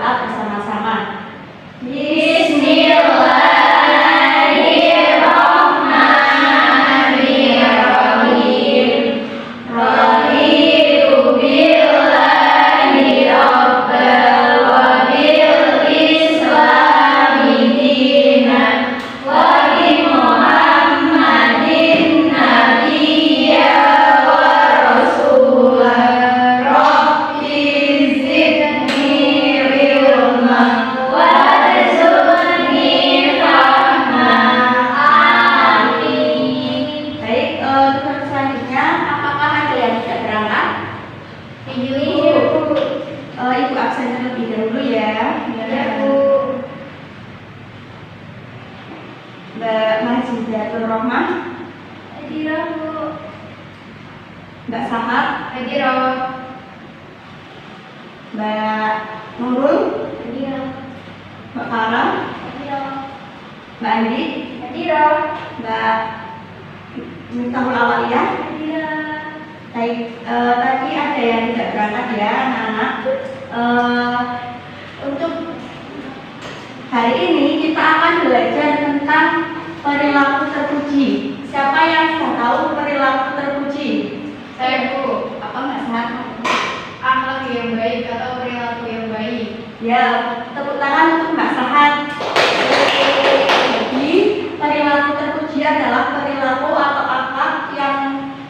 berdoa bersama-sama. Bismillahirrahmanirrahim. Raditu billahi rabban wa bil islami dinan wa bi Muhammadin nabiyya wa rasulah. Rabbi zidni ilman warzuqni fahman. Amin. Baik, tugas selanjutnya, apakah ada yang tidak berangkat? Ibu absen terlebih dahulu ya. Mbak Majidatul Rohmah, Mbak Sahat, Mbak Nurul, Mbak Farah, Mbak Andi, Mbak Miftahul Awaliyah. Baik, tadi ada yang tidak berangkat ya anak-anak. Untuk hari ini kita akan belajar tentang perilaku terpuji. Siapa yang sudah tahu perilaku terpuji? Saya Bu, Apa Mbak Sahat? akhlak yang baik atau perilaku yang baik. Ya, tepuk tangan untuk Mbak Sahat. Jadi, perilaku terpuji adalah perilaku atau akhlak yang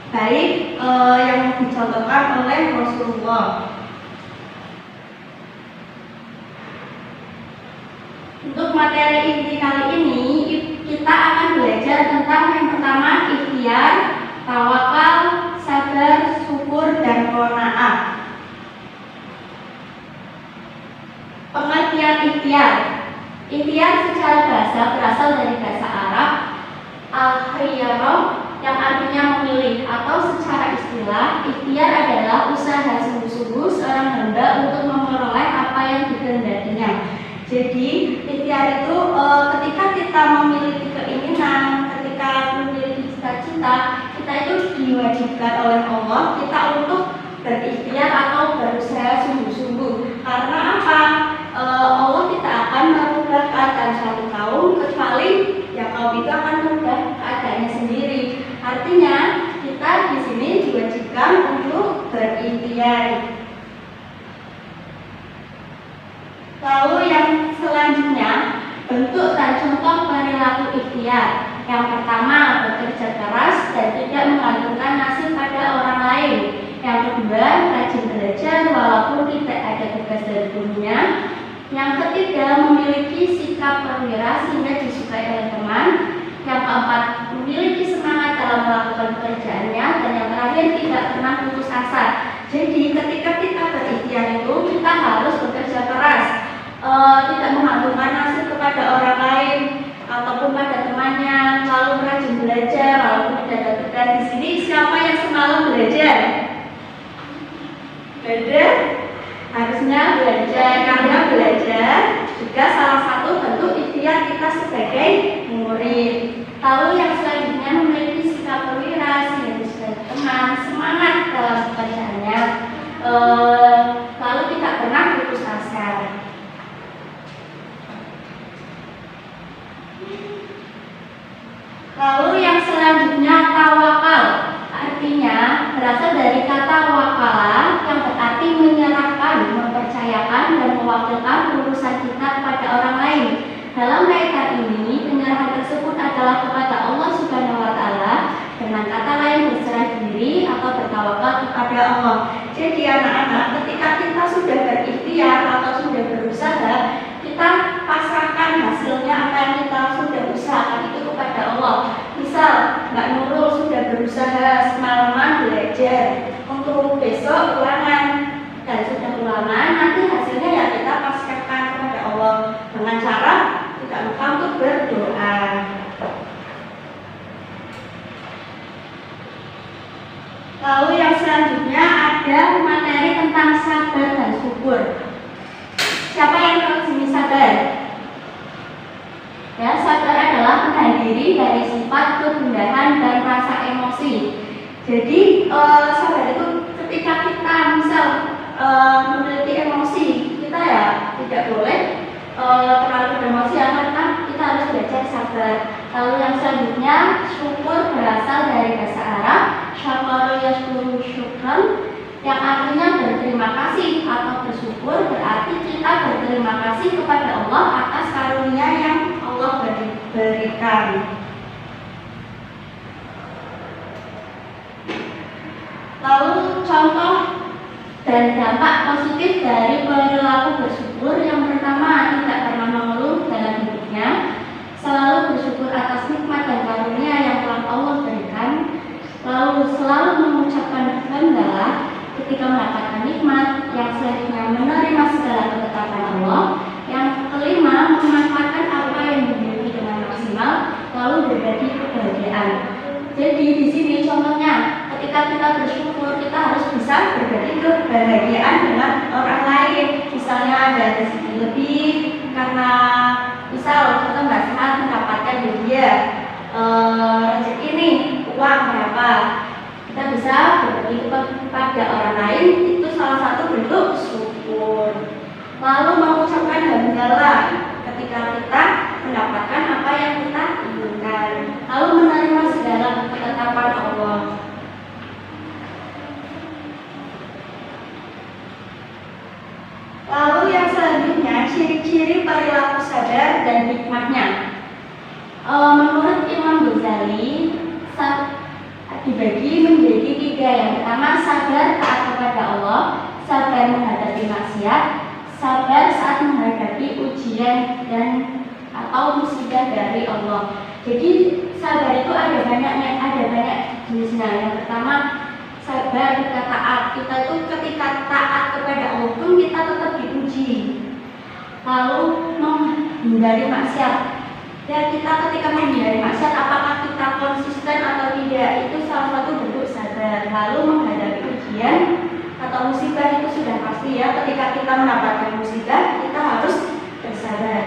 baik yang dicontohkan oleh Rasulullah. Untuk materi inti kali ini, kita akan belajar tentang yang pertama ikhtiar, tawakal, sabar, syukur, dan qanaah. Pengertian ikhtiar. Ikhtiar secara bahasa berasal dari bahasa Arab al-khiyarah yang artinya memilih, atau secara istilah ikhtiar adalah usaha sungguh-sungguh seorang hamba untuk memperoleh apa yang dikehendakinya. Jadi ikhtiar itu ketika kita memiliki keinginan, ketika memiliki cita-cita, kita itu diwajibkan oleh Allah kita untuk berikhtiar atau berusaha sungguh-sungguh. Karena apa? Allah tidak akan merubah keadaan suatu kaum kecuali ya kaum itu akan merubah keadaannya sendiri. Artinya kita di sini diwajibkan untuk berikhtiar. Lalu yang selanjutnya, bentuk dan contoh perilaku ikhtiar. Yang pertama, bekerja keras dan tidak menggantungkan nasib pada orang lain. Yang kedua, rajin belajar walaupun tidak ada tugas dari gurunya. Yang ketiga, memiliki sikap perwira sehingga disukai oleh teman. Yang keempat, memiliki semangat dalam melakukan pekerjaannya. Dan yang terakhir, tidak pernah putus asa. Jadi ketika kita berikhtiar itu, kita harus bekerja keras, tidak menggantungkan nasib kepada orang lain ataupun pada temannya, lalu rajin belajar walaupun tidak ada tugas. Di sini siapa yang semalam belajar? Belajar? Harusnya belajar, karena belajar juga salah satu bentuk ikhtiar kita sebagai murid. Lalu yang selanjutnya, memiliki sikap perwira sehingga disukai teman, semangat dalam pekerjaannya, lalu tidak pernah putus asa. Lalu yang selanjutnya, tawakal. Artinya berasal dari kata wakala yang berarti menyerahkan, mempercayakan, dan mewakilkan urusan kita kepada orang lain. Dalam kaitan ini, penyerahan tersebut adalah kepada Allah Subhanahu wa Ta'ala, dengan kata lain berserah diri atau bertawakal kepada Allah. Jadi anak-anak, ketika kita sudah berikhtiar atau sudah berusaha, kita pasrahkan hasilnya apa yang kita sudah usahakan itu kepada Allah. Misal Mbak Nurul sudah berusaha semalaman belajar untuk besok ulangan, dan sudah ulangan, nanti hasilnya ya kita pasrahkan kepada Allah dengan cara tidak lupa untuk berdoa. Lalu yang selanjutnya ada materi tentang sabar dan syukur. Siapa yang tahu jenis sabar? Ya, sabar adalah menahan diri dari sifat kegundahan dan rasa emosi. Jadi sabar itu ketika kita misal memiliki emosi, kita ya tidak boleh terlalu beremosi ya, karena kita harus belajar sabar. Lalu yang selanjutnya, syukur berasal dari bahasa Arab syakara yashkuru syukran, yang artinya berterima kasih atau bersyukur, berarti kita berterima kasih kepada Allah atas karunia yang Allah berikan. Lalu contoh dan dampak positif dari perilaku bersyukur, yang pertama, tidak pernah mengeluh dalam hidupnya, selalu bersyukur atas nikmat dan karunia yang telah Allah berikan, lalu selalu mengucapkan hamdalah ketika mendapatkan nikmat, yang selanjutnya menerima segala ketetapan Allah, yang kelima, memanfaatkan apa yang dimiliki dengan maksimal, lalu berbagi kebahagiaan. Jadi di sini contohnya, ketika kita bersyukur, kita harus bisa berbagi kebahagiaan dengan orang lain. Misalnya ada rezeki lebih karena misal kita nggak sehat mendapatkan hadiah rezeki ini uang berapa, kita bisa berbagi kepada orang lain, itu salah satu bentuk syukur. Lalu mengucapkan hamdalah ketika kita mendapatkan apa yang kita inginkan, lalu menerima segala ketetapan Allah. Lalu yang selanjutnya, ciri-ciri perilaku sadar dan hikmahnya. Menurut Imam Ghazali, dibagi menjadi tiga. Yang pertama, sabar taat kepada Allah, sabar menghadapi maksiat, sabar saat menghadapi ujian dan atau musibah dari Allah. Jadi sabar itu ada banyak jenisnya. Yang pertama, sabar ketika taat. Kita itu ketika taat kepada Allah pun kita tetap diuji. Lalu menghindari maksiat. Dan kita ketika menghindari maksiat, apakah kita konsisten atau tidak, itu salah satu bentuk sabar. Lalu menghadapi ujian atau musibah, itu sudah pasti ya, ketika kita mendapatkan musibah, kita harus bersabar.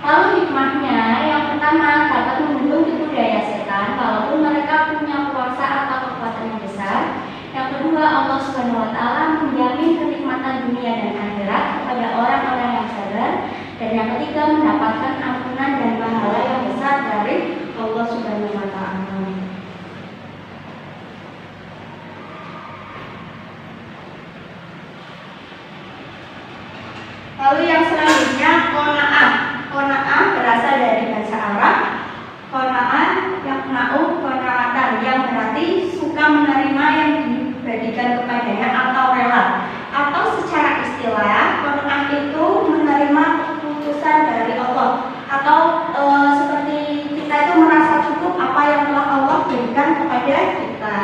Lalu hikmahnya, yang pertama, dapat membendung tipu daya setan walaupun mereka punya kuasa atau kekuatan yang besar. Yang kedua, Allah Subhanahu wa Ta'ala menjamin kenikmatan dunia dan akhirat kepada orang-orang yang sabar. Dan yang ketiga, mendapatkan ampunan dan pahala yang besar dari Allah Subhanahu wa Ta'ala. Lalu yang selanjutnya, qanaah. Qanaah berasal dari bahasa Arab qanaah yaqna'u qanaatan, yang berarti suka menerima yang diberikan kepadanya atau rela. Atau secara istilah, qanaah itu menerima keputusan dari Allah, atau seperti kita itu merasa cukup apa yang telah Allah berikan kepada kita.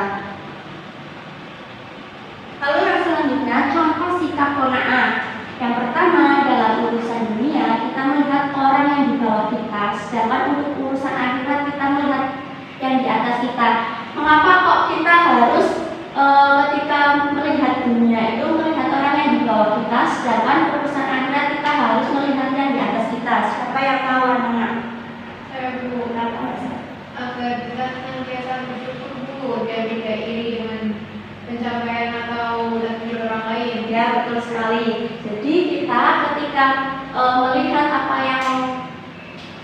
Lalu yang selanjutnya, contoh sikap qanaah. Yang pertama, dalam urusan dunia kita melihat orang yang di bawah kita, sedangkan untuk urusan akhirat kita melihat yang di atas kita. Mengapa kok kita harus ketika melihat dunia itu melihat orang yang di bawah kita, sedangkan urusan akhirat kita harus melihat yang di atas kita? Siapa yang tahu anak-anak? Saya Bu, agar kita senantiasa bersyukur Bu dan tidak iri dengan pencapaian atau takdir orang lain. Ya, betul sekali. Jadi kita ketika melihat apa yang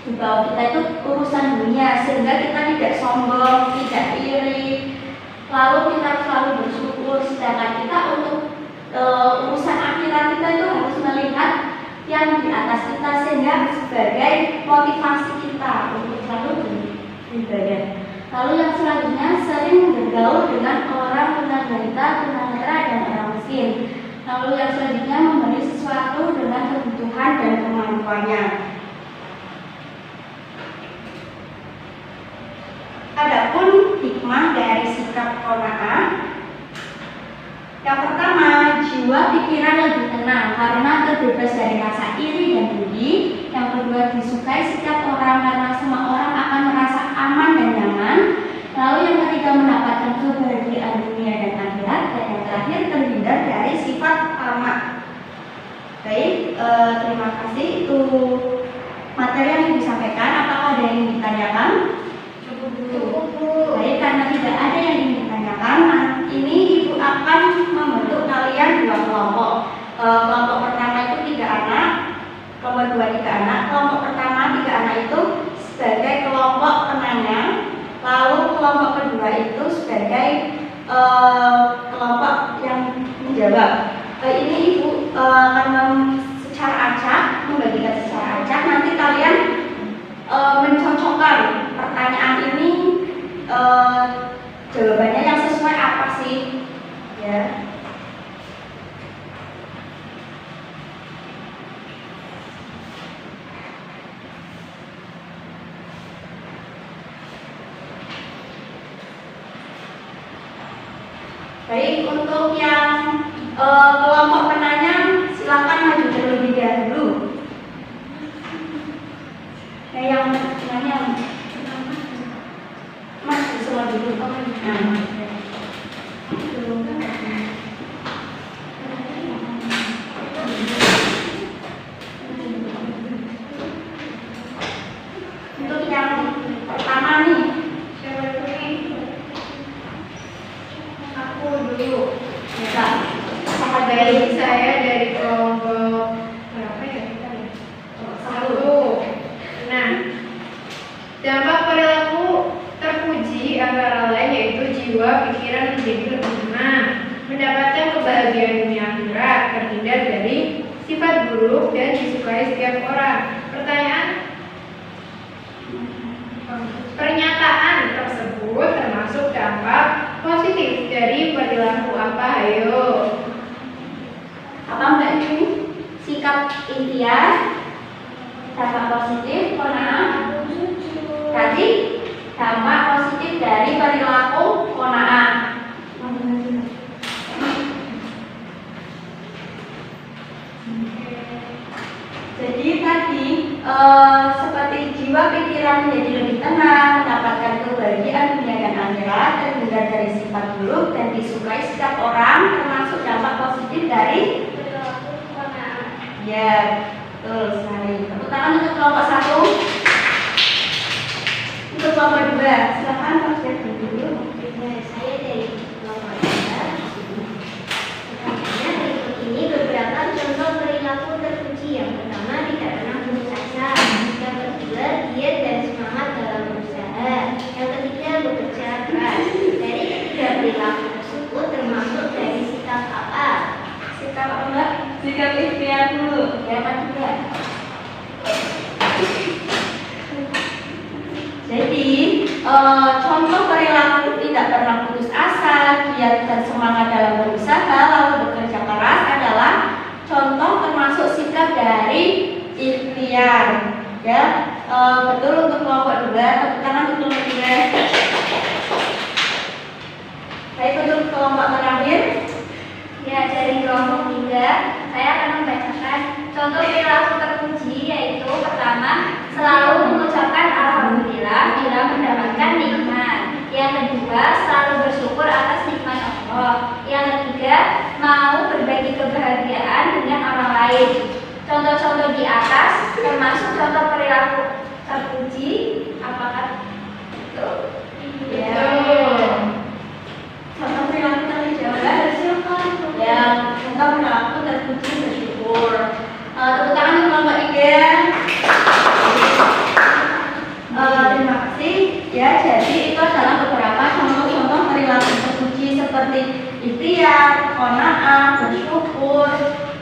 di bawah kita itu urusan dunia, sehingga kita tidak sombong, tidak iri, lalu kita selalu bersyukur. Sedangkan kita untuk urusan akhirat kita itu harus melihat yang di atas kita, sehingga sebagai motivasi kita untuk selalu beribadah. Lalu yang selanjutnya, sering bergaul dengan orang tunanetra, tunanetra dan orang miskin. Lalu yang selanjutnya, memberi sesuatu dengan kebutuhan dan kemampuannya. Adapun hikmah dari sikap qanaah, yang pertama, jiwa pikiran lebih tenang karena terbebas dari rasa iri dan dengki. Yang kedua, disukai setiap orang karena semua orang akan merasa aman dan nyaman. Lalu yang ketiga, mendapatkan kebahagiaan dunia dan akhirat. Dan yang terakhir, terhindar dari sifat tamak. Baik, terima kasih. Itu materi yang disampaikan. Apakah ada yang ingin ditanyakan? Cukup Bu. Baik, karena tidak ada yang ingin ditanyakan, ini Ibu akan membentuk kalian dua kelompok. Kelompok pertama itu 3 anak, itu sebagai kelompok yang menjawab. Ini Ibu akan secara acak, membagikan secara acak. Nanti kalian mencocokkan pertanyaan ini jawabannya yang sesuai apa sih, ya. Baik, untuk yang kelompok penanya silakan maju terlebih dahulu. Yang penanya Mas semua dulu. Untuk yang pertama nih, Siapa dulu nih? Aku dulu. bisa Dari saya dari kelompok berapa ya kita ya? Satu. Nah, dampak perilaku terpuji antara lain yaitu jiwa pikiran menjadi lebih tenang, mendapatkan kebahagiaan dunia akhirat, terhindar dari sifat buruk dan disukai setiap orang. Pernyataan tersebut termasuk dampak positif dari perilaku apa? Ayo. apa Mbak ini? Sikap ikhtiar, dampak positif, qanaah. Berarti dampak positif dari perilaku qanaah. Jadi tadi seperti jiwa pikiran menjadi lebih tenang, mendapatkan kebahagiaan dunia dan akhirat, terhindar dari sifat buruk dan disukai setiap orang, termasuk dampak positif dari perilaku qanaah. Ya, betul sekali. Tepuk tangan untuk kelompok 1. Untuk kelompok 2, silakan Pak Firman dulu. Saya dari kelompok 2. Selanjutnya berikut ini beberapa contoh perilaku terpuji. Yang pertama, tidak pernah putus asa. Yang kedua, giat dan semangat dalam berusaha. Yang ketiga, bekerja keras. Dari ketiga perilaku tersebut termasuk dari sikap apa? Sikap apa Mbak? Sikap ikhtiar dulu. Ya, Pak juga. Jadi, contoh perilaku tidak pernah putus asa, giat dan semangat dalam berusaha, lalu bekerja keras adalah contoh termasuk sikap dari ikhtiar. Ya, betul untuk kelompok 2. Tepuk tangan untuk kelompok 2. Baik, untuk kelompok terakhir. Ya, dari kelompok 3, saya akan membacakan contoh perilaku terpuji, yaitu pertama, selalu mengucapkan alhamdulillah bila mendapatkan nikmat. Yang kedua, selalu bersyukur atas nikmat Allah. Yang ketiga, mau berbagi kebahagiaan dengan orang lain. Contoh-contoh di atas termasuk contoh perilaku terpuji. Apakah betul? Ya. Contoh perilaku tadi jawaban bersyukur. Ya, contoh perilaku terpuji bersyukur. Tepuk tangan untuk kelompok 3. Terima kasih. Ya, jadi itu adalah beberapa contoh-contoh perilaku terpuji seperti ikhtiar, qanaah, bersyukur,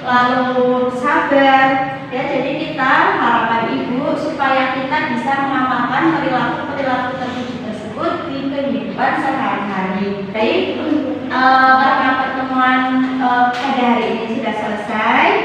lalu sabar. Ya, jadi kita harapan Ibu supaya kita bisa mengamalkan perilaku-perilaku terpuji tersebut di kehidupan sehari-hari. Baik, karena pertemuan pada hari ini sudah selesai.